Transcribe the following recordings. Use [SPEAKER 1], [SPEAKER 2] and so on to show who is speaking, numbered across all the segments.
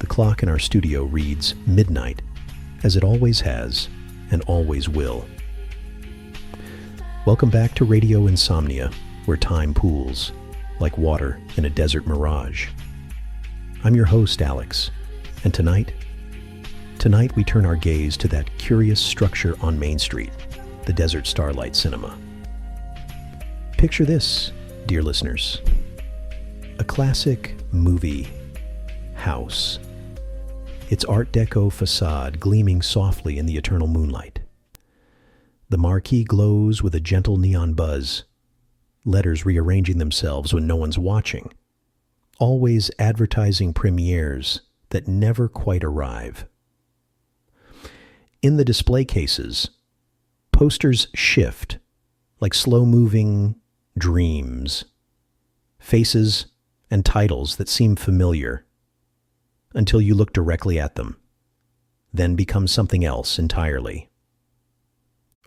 [SPEAKER 1] clock in our studio reads midnight, as it always has and always will. Welcome back to Radio Insomnia, where time pools, like water in a desert mirage. I'm your host, Alex, and tonight we turn our gaze to that curious structure on Main Street, the Desert Starlight Cinema. Picture this, dear listeners. A classic movie house. Its Art Deco facade gleaming softly in the eternal moonlight. The marquee glows with a gentle neon buzz, letters rearranging themselves when no one's watching. Always advertising premieres that never quite arrive. In the display cases, posters shift like slow-moving dreams, faces and titles that seem familiar until you look directly at them, then become something else entirely.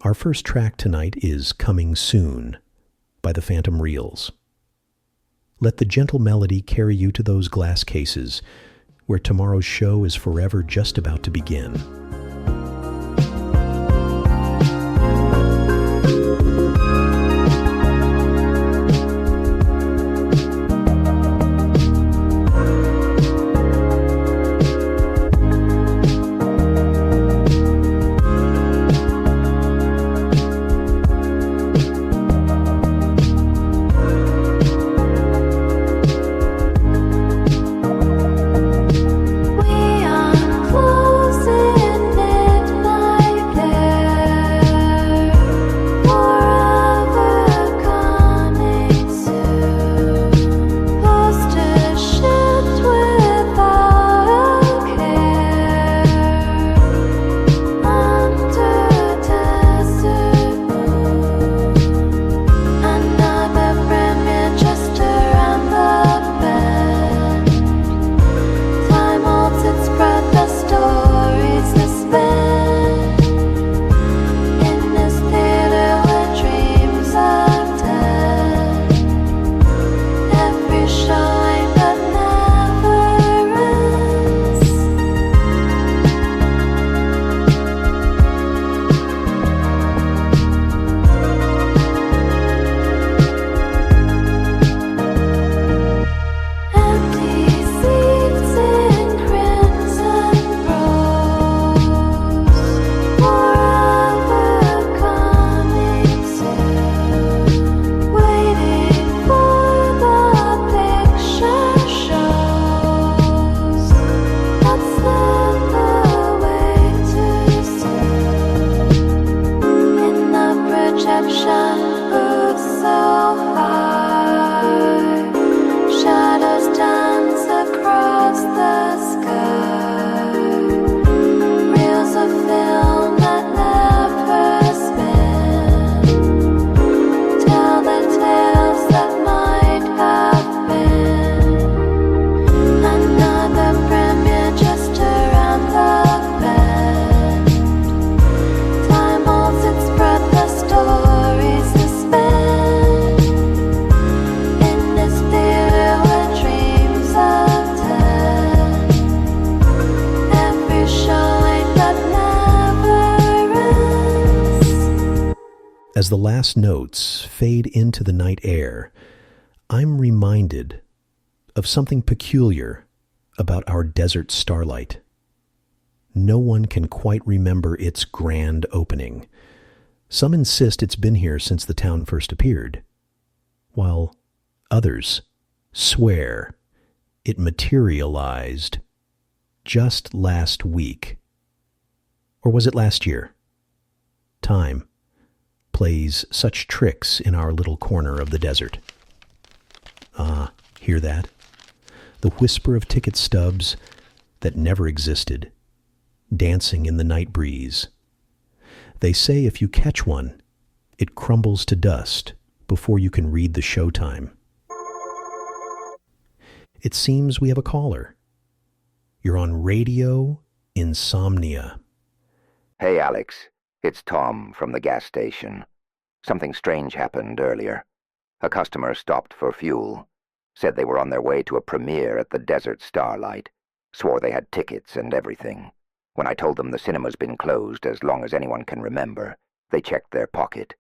[SPEAKER 1] Our first track tonight is Coming Soon by the Phantom Reels. Let the gentle melody carry you to those glass cases where tomorrow's show is forever just about to begin. As the last notes fade into the night air, I'm reminded of something peculiar about our Desert Starlight. No one can quite remember its grand opening. Some insist it's been here since the town first appeared, while others swear it materialized just last week. Or was it last year? Time plays such tricks in our little corner of the desert. Ah, hear that? The whisper of ticket stubs that never existed, dancing in the night breeze. They say if you catch one, it crumbles to dust before you can read the showtime. It seems we have a caller. You're on Radio Insomnia.
[SPEAKER 2] Hey, Alex. It's Tom from the gas station. Something strange happened earlier. A customer stopped for fuel. Said they were on their way to a premiere at the Desert Starlight. Swore they had tickets and everything. When I told them the cinema's been closed as long as anyone can remember, they checked their pocket.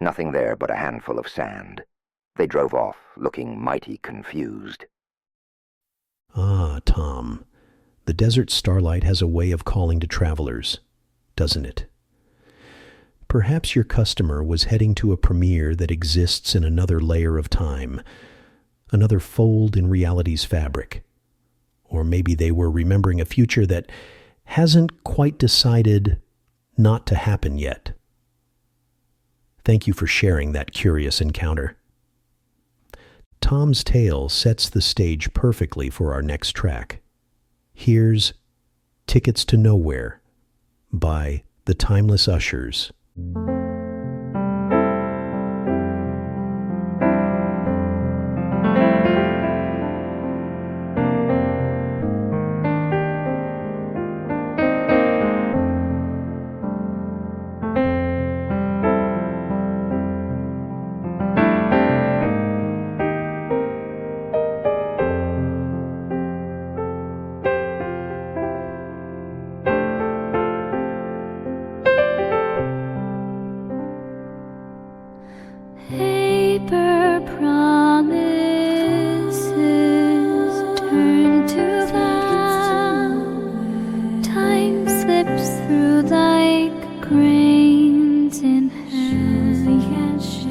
[SPEAKER 2] Nothing there but a handful of sand. They drove off, looking mighty confused.
[SPEAKER 1] Ah, Tom, the Desert Starlight has a way of calling to travelers, doesn't it? Perhaps your customer was heading to a premiere that exists in another layer of time, another fold in reality's fabric. Or maybe they were remembering a future that hasn't quite decided not to happen yet. Thank you for sharing that curious encounter. Tom's tale sets the stage perfectly for our next track. Here's Tickets to Nowhere by the Timeless Ushers.
[SPEAKER 3] Paper promises turn to vow. Time slips through like grains in hand we can share.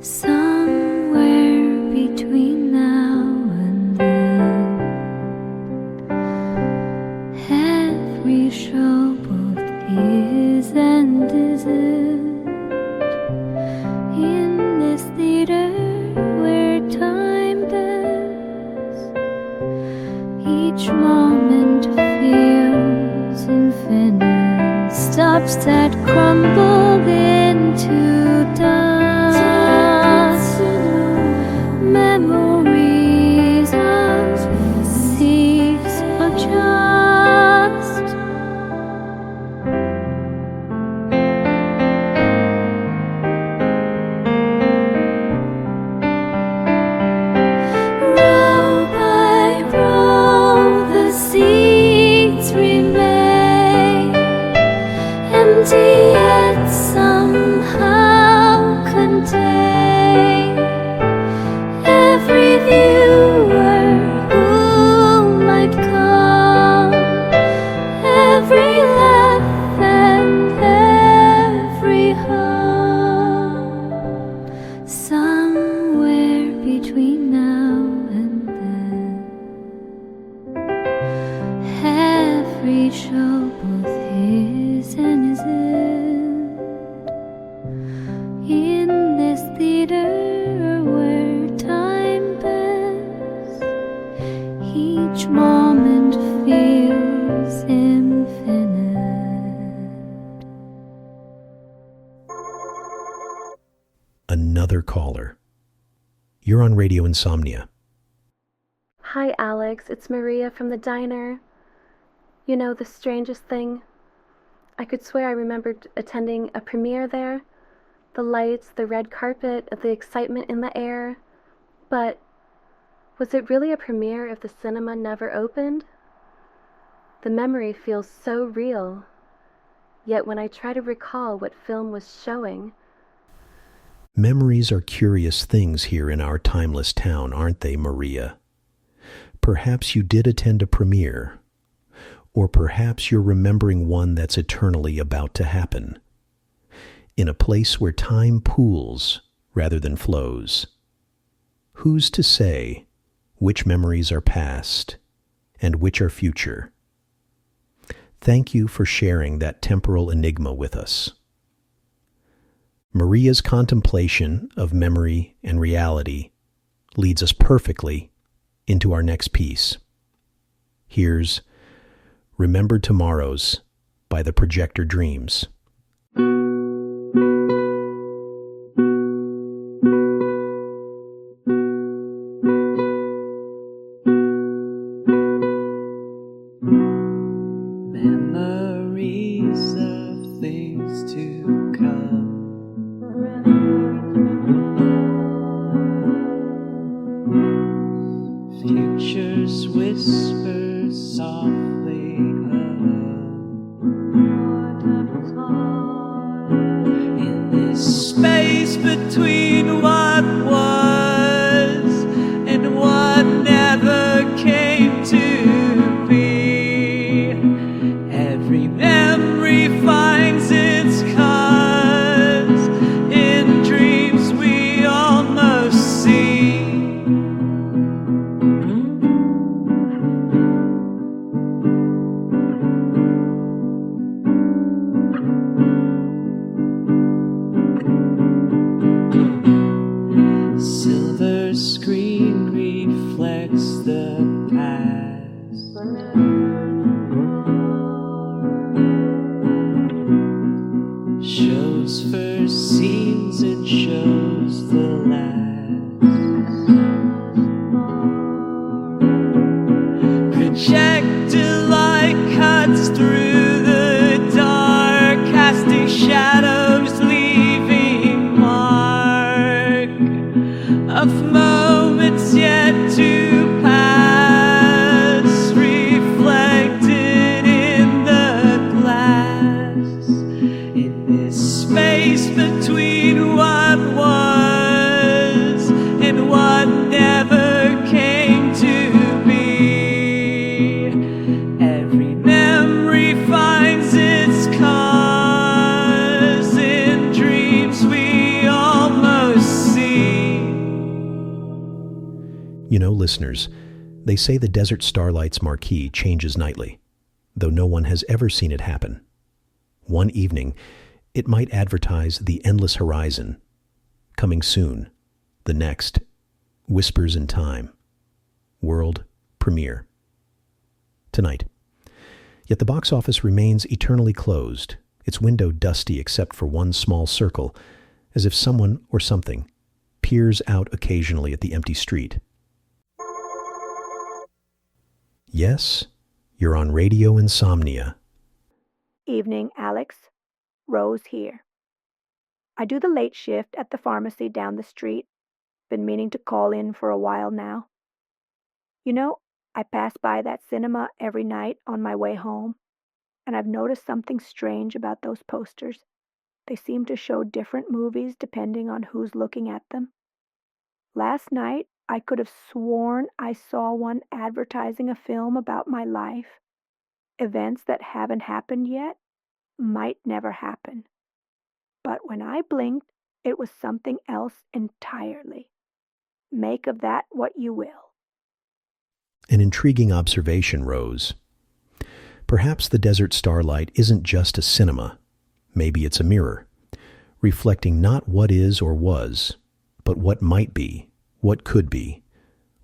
[SPEAKER 3] Somewhere between now and then, we show both is and isn't. In this theater where time bends, each moment feels infinite. Stops that crumble into dust. Memories of seas of just. Row by row, the seats remain empty, yet somehow contain every viewer who might come, every laugh and every hug. Somewhere between now and then, every show both his and isn't. In this theater where time bends, each moment feels infinite.
[SPEAKER 1] Another caller. You're on Radio Insomnia.
[SPEAKER 4] Hi, Alex. It's Maria from the diner. You know, the strangest thing? I could swear I remembered attending a premiere there. The lights, the red carpet, the excitement in the air. But was it really a premiere if the cinema never opened? The memory feels so real. Yet when I try to recall what film was showing...
[SPEAKER 1] Memories are curious things here in our timeless town, aren't they, Maria? Perhaps you did attend a premiere, or perhaps you're remembering one that's eternally about to happen, in a place where time pools rather than flows. Who's to say which memories are past and which are future? Thank you for sharing that temporal enigma with us. Maria's contemplation of memory and reality leads us perfectly into our next piece. Here's Remembered Tomorrows by the Projector Dreams.
[SPEAKER 5] Memories of things to come. shows first scenes and shows the last. Projector light cuts through the dark, casting shadows, leaving mark of moments yet to pass, reflected in the glass, in this space between what was and what never came to be. Every memory finds its cause in dreams we almost see.
[SPEAKER 1] You know, listeners, they say the Desert Starlight's marquee changes nightly, though no one has ever seen it happen. One evening, it might advertise the endless horizon, coming soon, the next, whispers in time, world premiere. Tonight. Yet the box office remains eternally closed, its window dusty except for one small circle, as if someone or something peers out occasionally at the empty street. Yes, you're on Radio Insomnia.
[SPEAKER 6] Evening, Alex. Rose here. I do the late shift at the pharmacy down the street. Been meaning to call in for a while now. You know, I pass by that cinema every night on my way home, and I've noticed something strange about those posters. They seem to show different movies depending on who's looking at them. Last night, I could have sworn I saw one advertising a film about my life. Events that haven't happened yet might never happen. But when I blinked, it was something else entirely. Make of that what you will.
[SPEAKER 1] An intriguing observation, Rose. Perhaps the Desert Starlight isn't just a cinema. Maybe it's a mirror, reflecting not what is or was, but what might be, what could be,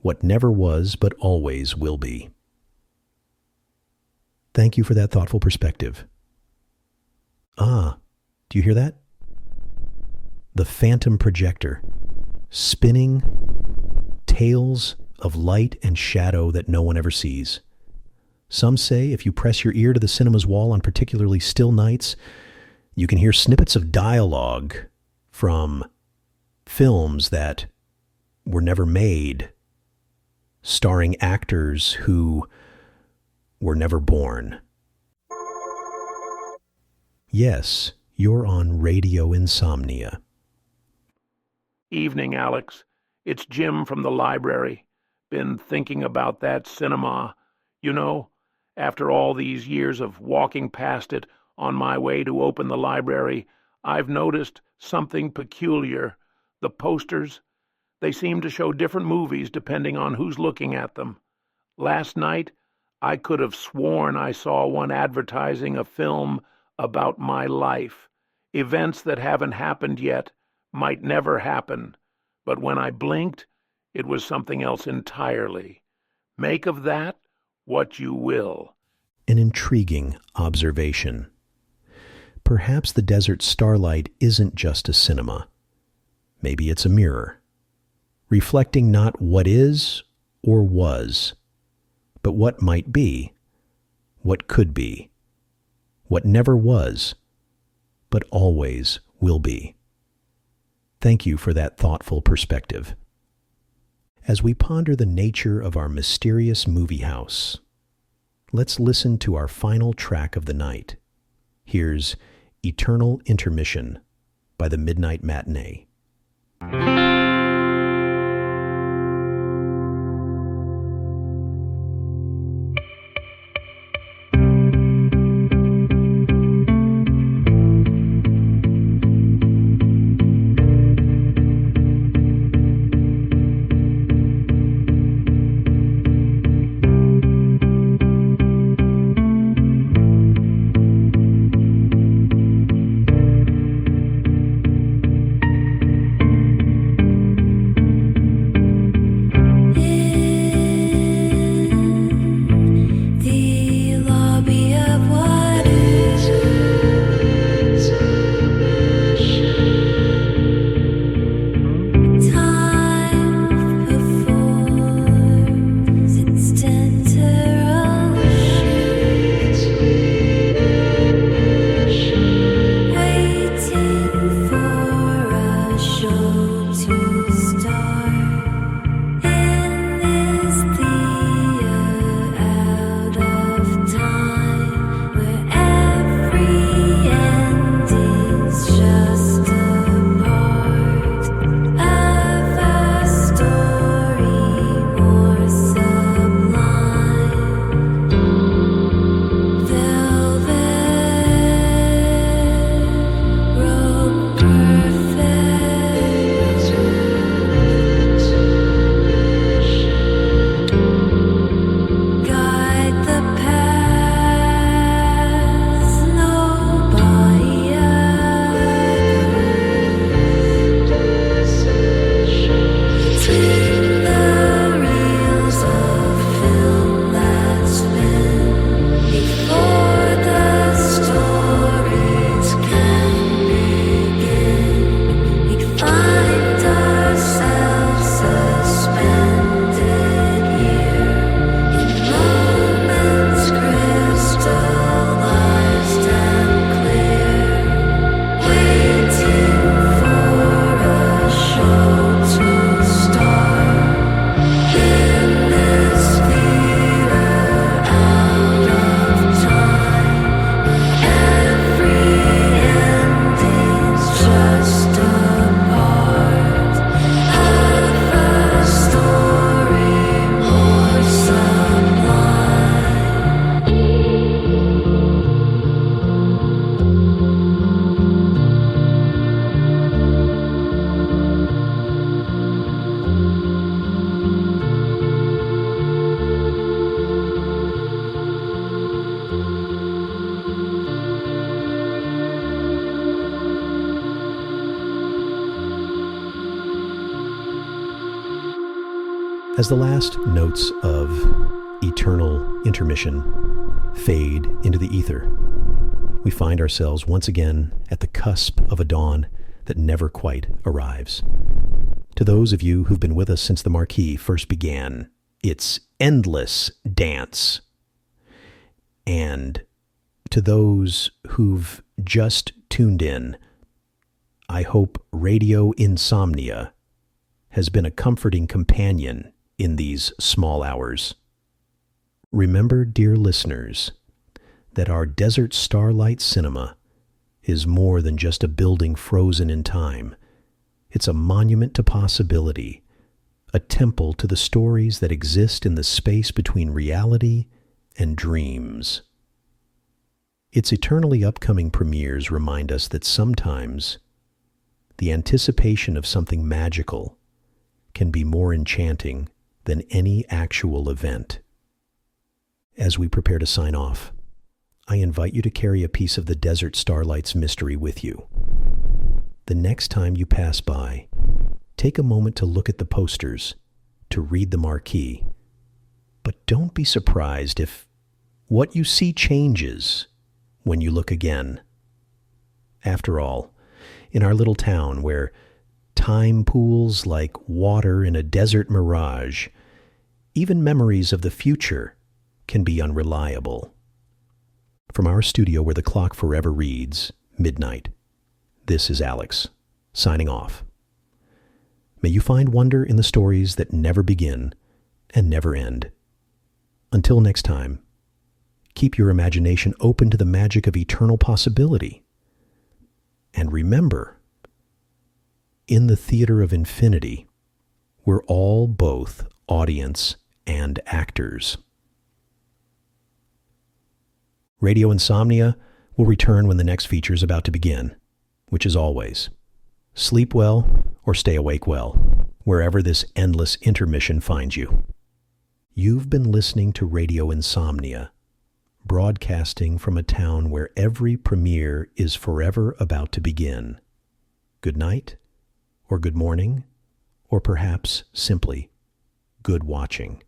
[SPEAKER 1] what never was but always will be. Thank you for that thoughtful perspective. Ah, do you hear that? The phantom projector, spinning tales of light and shadow that no one ever sees. Some say if you press your ear to the cinema's wall on particularly still nights, you can hear snippets of dialogue from films that were never made, starring actors who were never born. Yes, you're on Radio Insomnia.
[SPEAKER 7] Evening, Alex. It's Jim from the library. Been thinking about that cinema. You know, after all these years of walking past it on my way to open the library, I've noticed something peculiar. The posters, they seem to show different movies depending on who's looking at them. Last night, I could have sworn I saw one advertising a film about my life. Events that haven't happened yet, might never happen. But when I blinked, it was something else entirely. Make of that what you will.
[SPEAKER 1] An intriguing observation. Perhaps the Desert Starlight isn't just a cinema. Maybe it's a mirror, reflecting not what is or was, but what might be, what could be, what never was, but always will be. Thank you for that thoughtful perspective. As we ponder the nature of our mysterious movie house, let's listen to our final track of the night. Here's Eternal Intermission by the Midnight Matinee. As the last notes of eternal intermission fade into the ether, we find ourselves once again at the cusp of a dawn that never quite arrives. To those of you who've been with us since the marquee first began its endless dance, and to those who've just tuned in, I hope Radio Insomnia has been a comforting companion in these small hours. Remember, dear listeners, that our Desert Starlight Cinema is more than just a building frozen in time. It's a monument to possibility, a temple to the stories that exist in the space between reality and dreams. Its eternally upcoming premieres remind us that sometimes the anticipation of something magical can be more enchanting than any actual event. As we prepare to sign off, I invite you to carry a piece of the Desert Starlight's mystery with you. The next time you pass by, take a moment to look at the posters, to read the marquee. But don't be surprised if what you see changes when you look again. After all, in our little town where time pools like water in a desert mirage, even memories of the future can be unreliable. From our studio where the clock forever reads midnight, this is Alex, signing off. May you find wonder in the stories that never begin and never end. Until next time, keep your imagination open to the magic of eternal possibility. And remember, in the theater of infinity, we're all both audience and actors. Radio Insomnia will return when the next feature is about to begin, which is always, sleep well or stay awake well, wherever this endless intermission finds you. You've been listening to Radio Insomnia, broadcasting from a town where every premiere is forever about to begin. Good night, or good morning, or perhaps simply good watching.